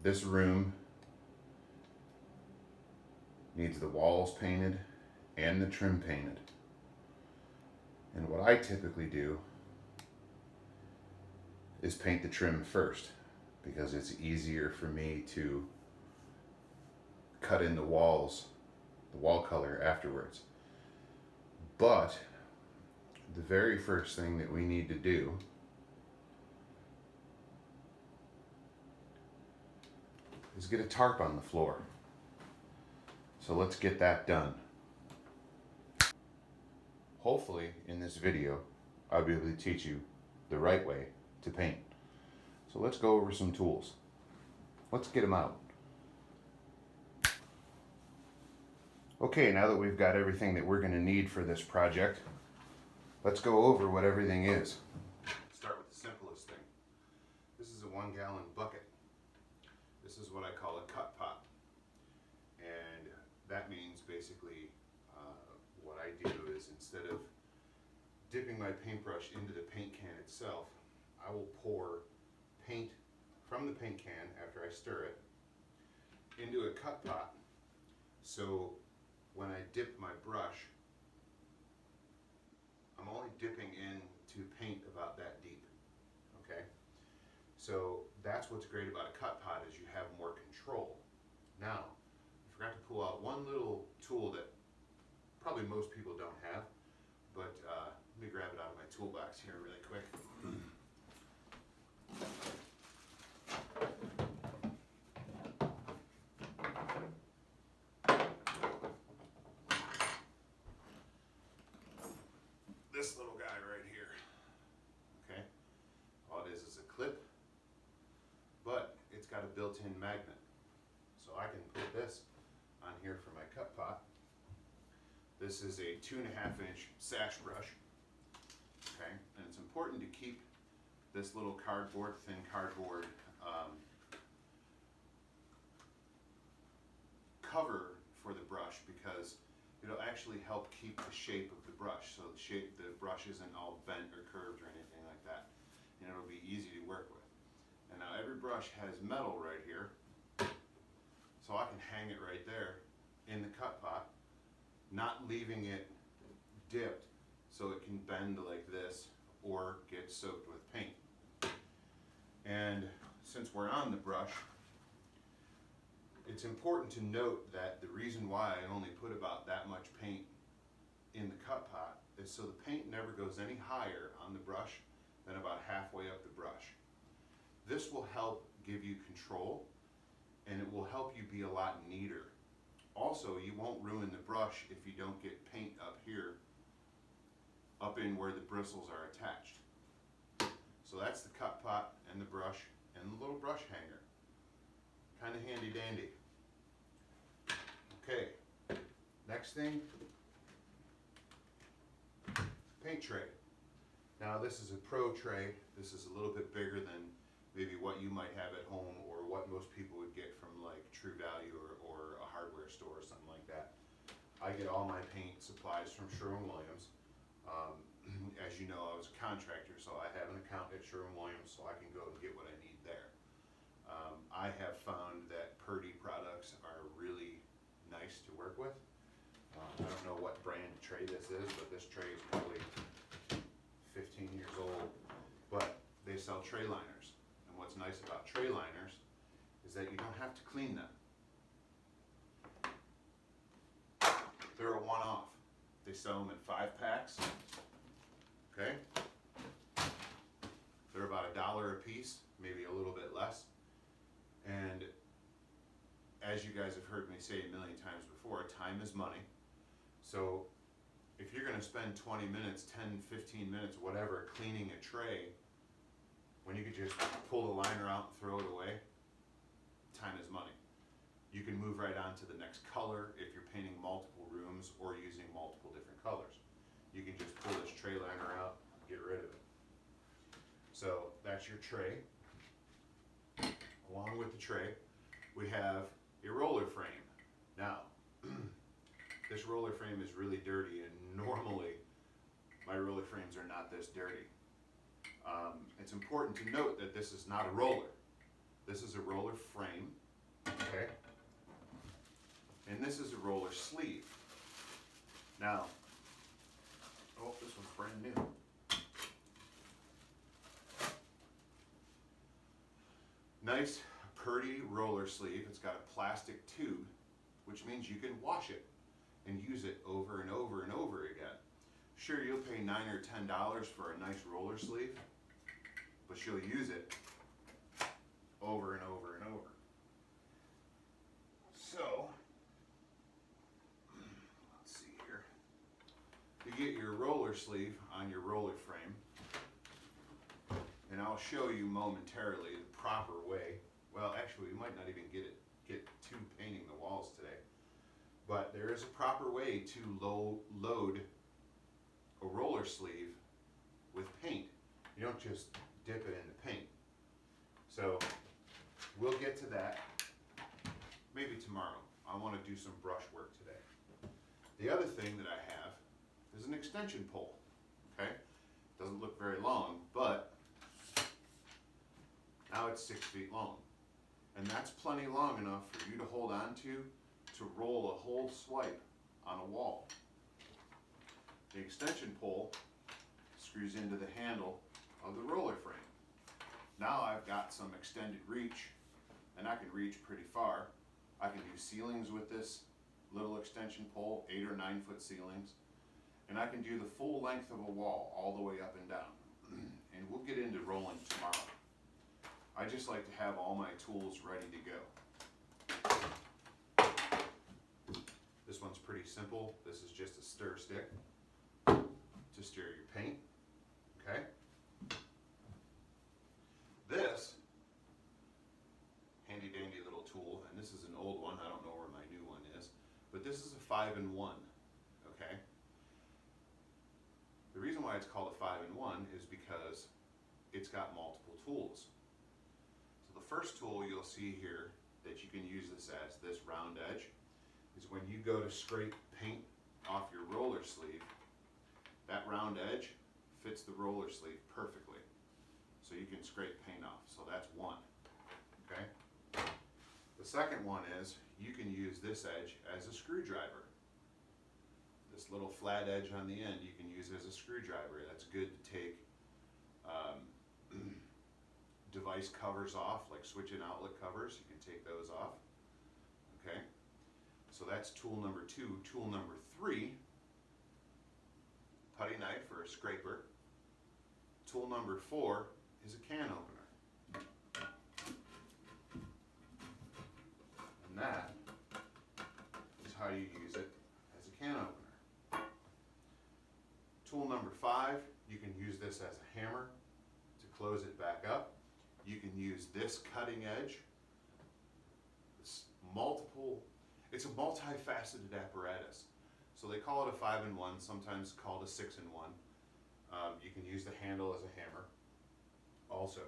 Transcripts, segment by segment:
This room needs the walls painted and the trim painted. And what I typically do is paint the trim first because it's easier for me to cut in the walls, the wall color afterwards. But the very first thing that we need to do is get a tarp on the floor. So let's get that done. Hopefully in this video, I'll be able to teach you the right way to paint. So let's go over some tools. Let's get them out. Okay, now that we've got everything that we're going to need for this project, let's go over what everything is. Start with the simplest thing. This is a 1 gallon bucket. This is what I call a cut pot. And that means basically what I do is instead of dipping my paintbrush into the paint can itself, I will pour paint from the paint can after I stir it into a cut pot. So when I dip my brush, I'm only dipping into paint about that deep, okay? So that's what's great about a cut pot is you have more control. Now, I forgot to pull out one little tool that probably most people don't have, but let me grab it out of my toolbox here really quick. This little guy right here, okay? All it is a clip, but it's got a built-in magnet. So I can put this on here for my cut pot. This is a 2.5 inch sash brush, okay? And it's important to keep this little thin cardboard cover for the brush because it'll actually help keep the shape of the brush. So the brush isn't all bent or curved or anything like that. And it'll be easy to work with. And now every brush has metal right here. So I can hang it right there in the cut pot, not leaving it dipped so it can bend like this or get soaked with paint. And since we're on the brush, it's important to note that the reason why I only put about that much paint in the cut pot is so the paint never goes any higher on the brush than about halfway up the brush. This will help give you control and it will help you be a lot neater. Also, you won't ruin the brush if you don't get paint up here, up in where the bristles are attached. So that's the cut pot and the brush and the little brush hanger. Kind of handy dandy. Okay, next thing, paint tray. Now this is a pro tray. This is a little bit bigger than maybe what you might have at home or what most people would get from like True Value or a hardware store or something like that. I get all my paint supplies from Sherwin-Williams. As you know, I was a contractor, so I have an account at Sherwin-Williams, so I can go and get what I need there. I have found that Purdy products are really nice to work with. I don't know what brand tray this is, but this tray is probably 15 years old. But they sell tray liners. And what's nice about tray liners is that you don't have to clean them. They're a one-off. They sell them in 5 packs. Okay? They're about $1 a piece, maybe a little bit less. And as you guys have heard me say a million times before, time is money. So if you're going to spend 20 minutes, 10, 15 minutes, whatever, cleaning a tray, when you could just pull the liner out and throw it away, time is money. You can move right on to the next color if you're painting multiple rooms or using multiple different colors. You can just pull this tray liner out, get rid of it. So that's your tray. Along with the tray, we have a roller frame. Now, this roller frame is really dirty, and normally my roller frames are not this dirty. It's important to note that this is not a roller. This is a roller frame this is a roller sleeve. Now, oh, this one's brand new. Nice, pretty roller sleeve. It's got a plastic tube, which means you can wash it and use it over and over and over again. Sure, you'll pay $9 or $10 for a nice roller sleeve, but you'll use it over and over and over. So, let's see here. You get your roller sleeve on your roller frame, and I'll show you momentarily the proper way. Well, actually, we might not even get to painting the walls today, but there is a proper way to load a roller sleeve with paint. You don't just dip it into paint. So we'll get to that maybe tomorrow. I want to do some brush work today. The other thing that I have is an extension pole. Okay, doesn't look very long, but now it's 6 feet long, and that's plenty long enough for you to hold on to roll a whole swipe on a wall. The extension pole screws into the handle of the roller frame. Now I've got some extended reach, and I can reach pretty far. I can do ceilings with this little extension pole, 8 or 9 foot ceilings, and I can do the full length of a wall all the way up and down. And we'll get into rolling tomorrow. I just like to have all my tools ready to go. This one's pretty simple. This is just a stir stick to stir your paint. Okay? This handy dandy little tool, and this is an old one, I don't know where my new one is, but this is a 5-in-1. Okay? The reason why it's called a 5-in-1 is because it's got multiple tools. So the first tool you'll see here that you can use this as, this round edge, is when you go to scrape paint off your roller sleeve, that round edge fits the roller sleeve perfectly. So you can scrape paint off. So that's one. Okay? The second one is you can use this edge as a screwdriver. This little flat edge on the end you can use as a screwdriver. That's good to take device covers off, like switch and outlet covers. You can take those off. Okay? So that's tool number 2. Tool number 3, putty knife or a scraper. Tool number 4 is a can opener. And that is how you use it as a can opener. Tool number 5, you can use this as a hammer to close it back up. You can use this cutting edge. It's a multifaceted apparatus. So they call it a 5-in-1, sometimes called a 6-in-1. You can use the handle as a hammer also.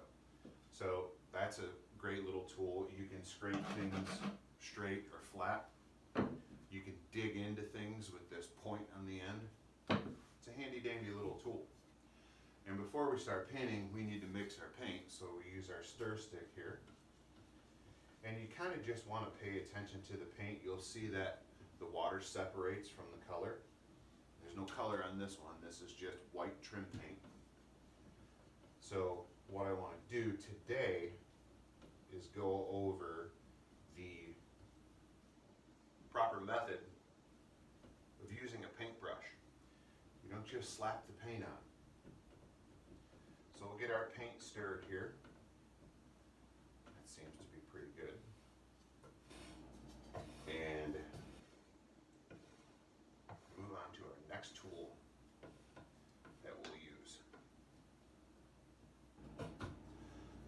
So that's a great little tool. You can scrape things straight or flat. You can dig into things with this point on the end. It's a handy dandy little tool. And before we start painting, we need to mix our paint, so we use our stir stick here. And you kind of just want to pay attention to the paint. You'll see that the water separates from the color. There's no color on this one. This is just white trim paint. So what I want to do today is go over the proper method of using a paintbrush. You don't just slap the paint on. So we'll get our paint stirred here. That seems to be pretty good. And move on to our next tool that we'll use.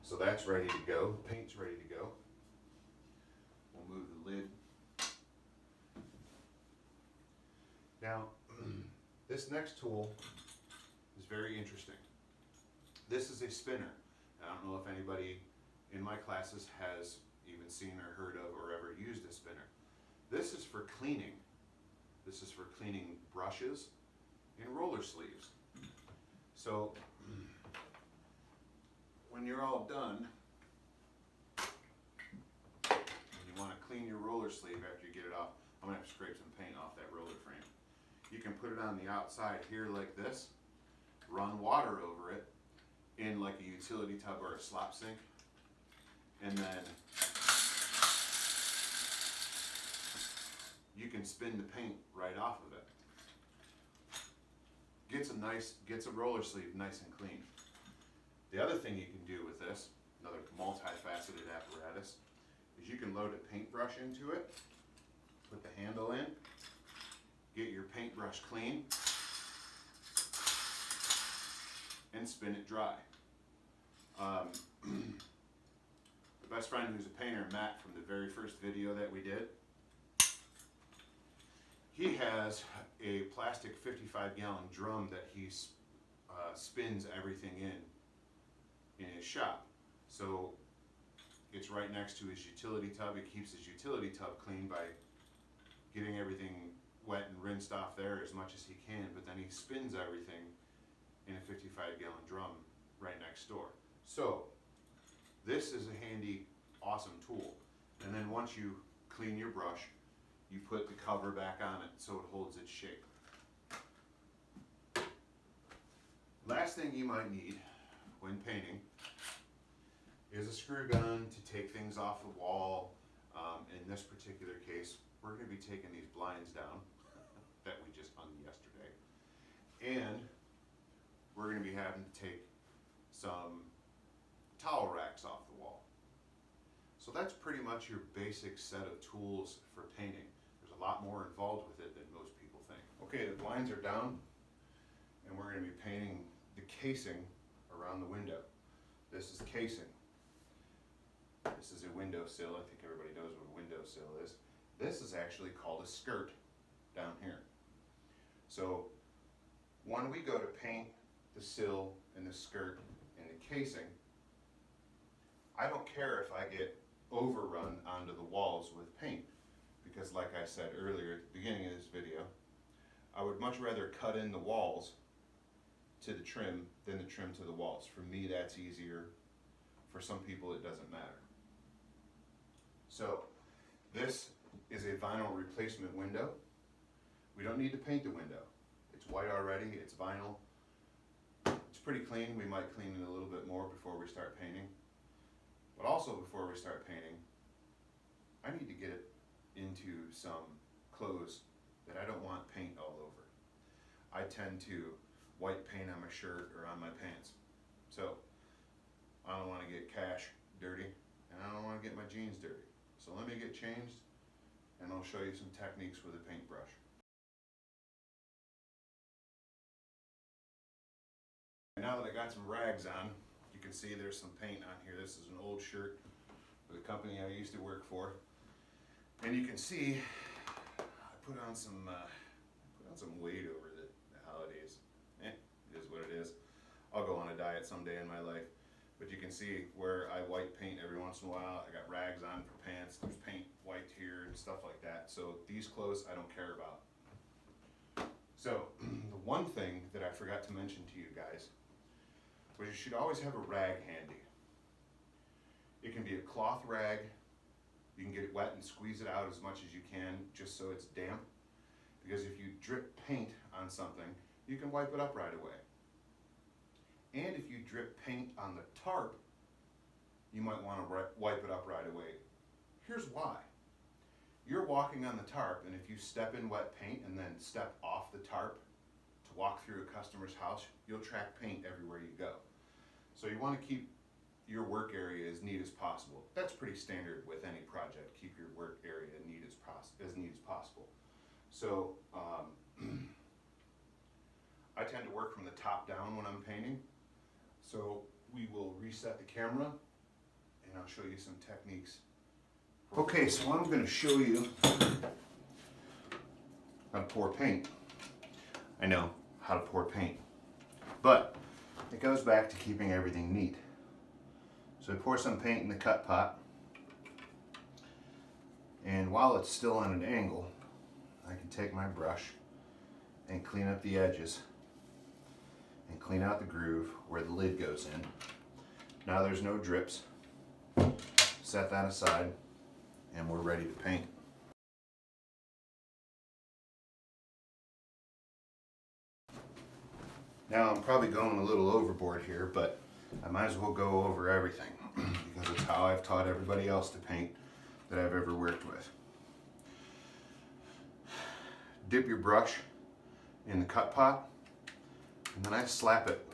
So that's ready to go. The paint's ready to go. We'll move the lid. Now, this next tool is very interesting. This is a spinner. I don't know if anybody in my classes has even seen or heard of or ever used a spinner. This is for cleaning. This is for cleaning brushes and roller sleeves. So when you're all done, and you want to clean your roller sleeve after you get it off, I I'm gonna have to scrape some paint off that roller frame. You can put it on the outside here like this, run water over it in like a utility tub or a slop sink, and then you can spin the paint right off of it. Gets a roller sleeve nice and clean. The other thing you can do with this, another multifaceted apparatus, is you can load a paintbrush into it, put the handle in, get your paintbrush clean, and spin it dry. The best friend who's a painter, Matt, from the very first video that we did, he has a plastic 55-gallon drum that he spins everything in his shop. So it's right next to his utility tub. He keeps his utility tub clean by getting everything wet and rinsed off there as much as he can, but then he spins everything in a 55-gallon drum right next door. So this is a handy, awesome tool. And then once you clean your brush, you put the cover back on it so it holds its shape. Last thing you might need when painting is a screw gun to take things off the wall. In this particular case, we're going to be taking these blinds down that we just hung yesterday. And we're going to be having to take some towel racks off the wall. So that's pretty much your basic set of tools for painting. There's a lot more involved with it than most people think. Okay, the blinds are down, and we're going to be painting the casing around the window. This is casing. This is a windowsill. I think everybody knows what a windowsill is. This is actually called a skirt down here. So when we go to paint the sill and the skirt and the casing, I don't care if I get overrun onto the walls with paint, because like I said earlier at the beginning of this video, I would much rather cut in the walls to the trim than the trim to the walls. For me, that's easier. For some people, it doesn't matter. So this is a vinyl replacement window. We don't need to paint the window. It's white already, it's vinyl. It's pretty clean. We might clean it a little bit more before we start painting. But also before we start painting, I need to get it into some clothes that I don't want paint all over. I tend to white paint on my shirt or on my pants. So I don't want to get cash dirty, and I don't want to get my jeans dirty. So let me get changed, and I'll show you some techniques with a paintbrush. Now that I got some rags on, you can see there's some paint on here. This is an old shirt for the company I used to work for. And you can see I put on some weight over the holidays. It is what it is. I'll go on a diet someday in my life. But you can see where I white paint every once in a while. I got rags on for pants. There's paint wiped here and stuff like that. So these clothes I don't care about. So the one thing that I forgot to mention to you guys was you should always have a rag handy. It can be a cloth rag. You can get it wet and squeeze it out as much as you can just so it's damp. Because if you drip paint on something, you can wipe it up right away. And if you drip paint on the tarp, you might want to wipe it up right away. Here's why. You're walking on the tarp, and if you step in wet paint and then step off the tarp to walk through a customer's house, you'll track paint everywhere you go. So you want to keep your work area as neat as possible. That's pretty standard with any project. Keep your work area as neat as possible. So I tend to work from the top down when I'm painting. So we will reset the camera, and I'll show you some techniques. Okay, so I'm going to show you how to pour paint. I know how to pour paint, but it goes back to keeping everything neat. So I pour some paint in the cut pot, and while it's still on an angle, I can take my brush and clean up the edges and clean out the groove where the lid goes in. Now there's no drips. Set that aside, and we're ready to paint. Now I'm probably going a little overboard here, but I might as well go over everything because it's how I've taught everybody else to paint that I've ever worked with. Dip your brush in the cut pot, and then I slap it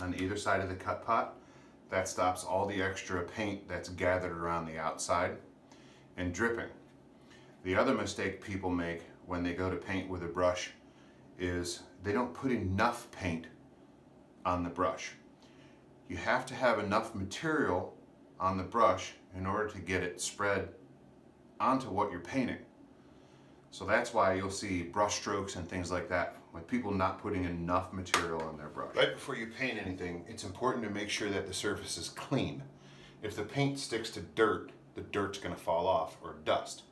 on either side of the cut pot. That stops all the extra paint that's gathered around the outside and dripping. The other mistake people make when they go to paint with a brush is they don't put enough paint on the brush. You have to have enough material on the brush in order to get it spread onto what you're painting. So that's why you'll see brush strokes and things like that with people not putting enough material on their brush. Right before you paint anything, it's important to make sure that the surface is clean. If the paint sticks to dirt, the dirt's going to fall off, or dust.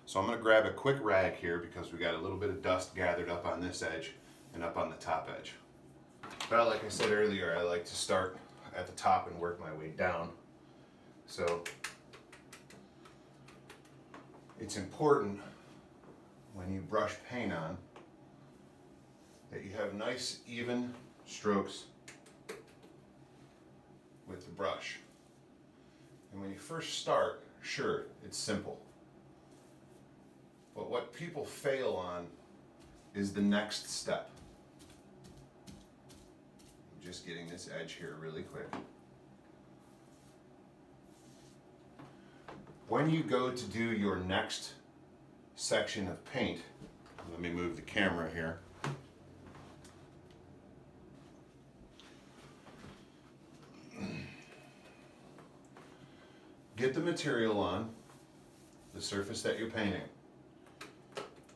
So I'm going to grab a quick rag here because we got a little bit of dust gathered up on this edge and up on the top edge. But like I said earlier, I like to start at the top and work my way down. So it's important when you brush paint on that you have nice even strokes with the brush. And when you first start, sure, it's simple. But what people fail on is the next step. I'm just getting this edge here really quick. When you go to do your next section of paint, let me move the camera here. Get the material on the surface that you're painting.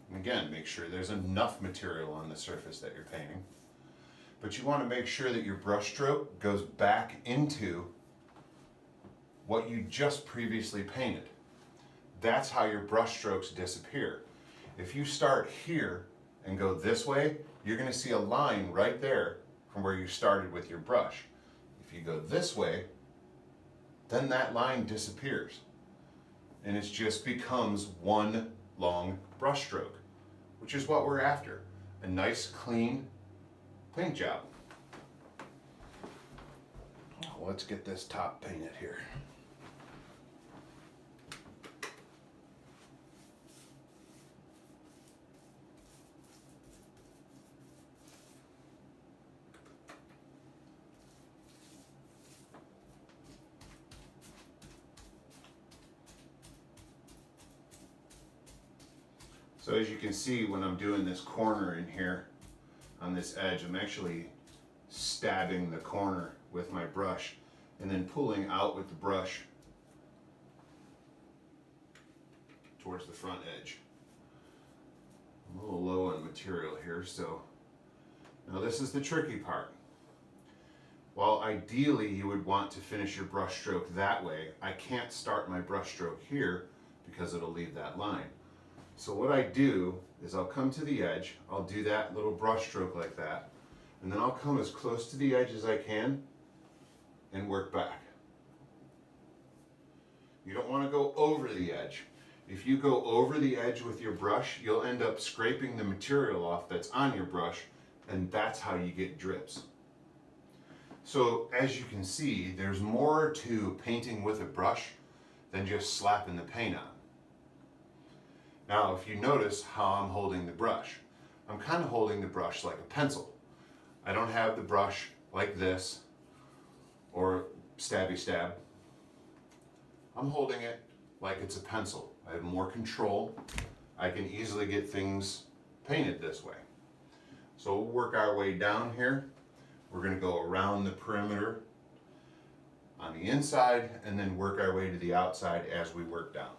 And again, make sure there's enough material on the surface that you're painting. But you want to make sure that your brush stroke goes back into what you just previously painted. That's how your brush strokes disappear. If you start here and go this way, you're going to see a line right there from where you started with your brush. If you go this way, then that line disappears. And it just becomes one long brush stroke, which is what we're after. A nice, clean paint job. Let's get this top painted here. So as you can see, when I'm doing this corner in here on this edge, I'm actually stabbing the corner with my brush and then pulling out with the brush towards the front edge. I'm a little low on material here, so now this is the tricky part. While ideally you would want to finish your brush stroke that way, I can't start my brush stroke here because it'll leave that line. So what I do is I'll come to the edge, I'll do that little brush stroke like that, and then I'll come as close to the edge as I can and work back. You don't want to go over the edge. If you go over the edge with your brush, you'll end up scraping the material off that's on your brush, and that's how you get drips. So as you can see, there's more to painting with a brush than just slapping the paint on. Now, if you notice how I'm holding the brush, I'm kind of holding the brush like a pencil. I don't have the brush like this or stabby stab. I'm holding it like it's a pencil. I have more control. I can easily get things painted this way. So we'll work our way down here. We're going to go around the perimeter on the inside and then work our way to the outside as we work down.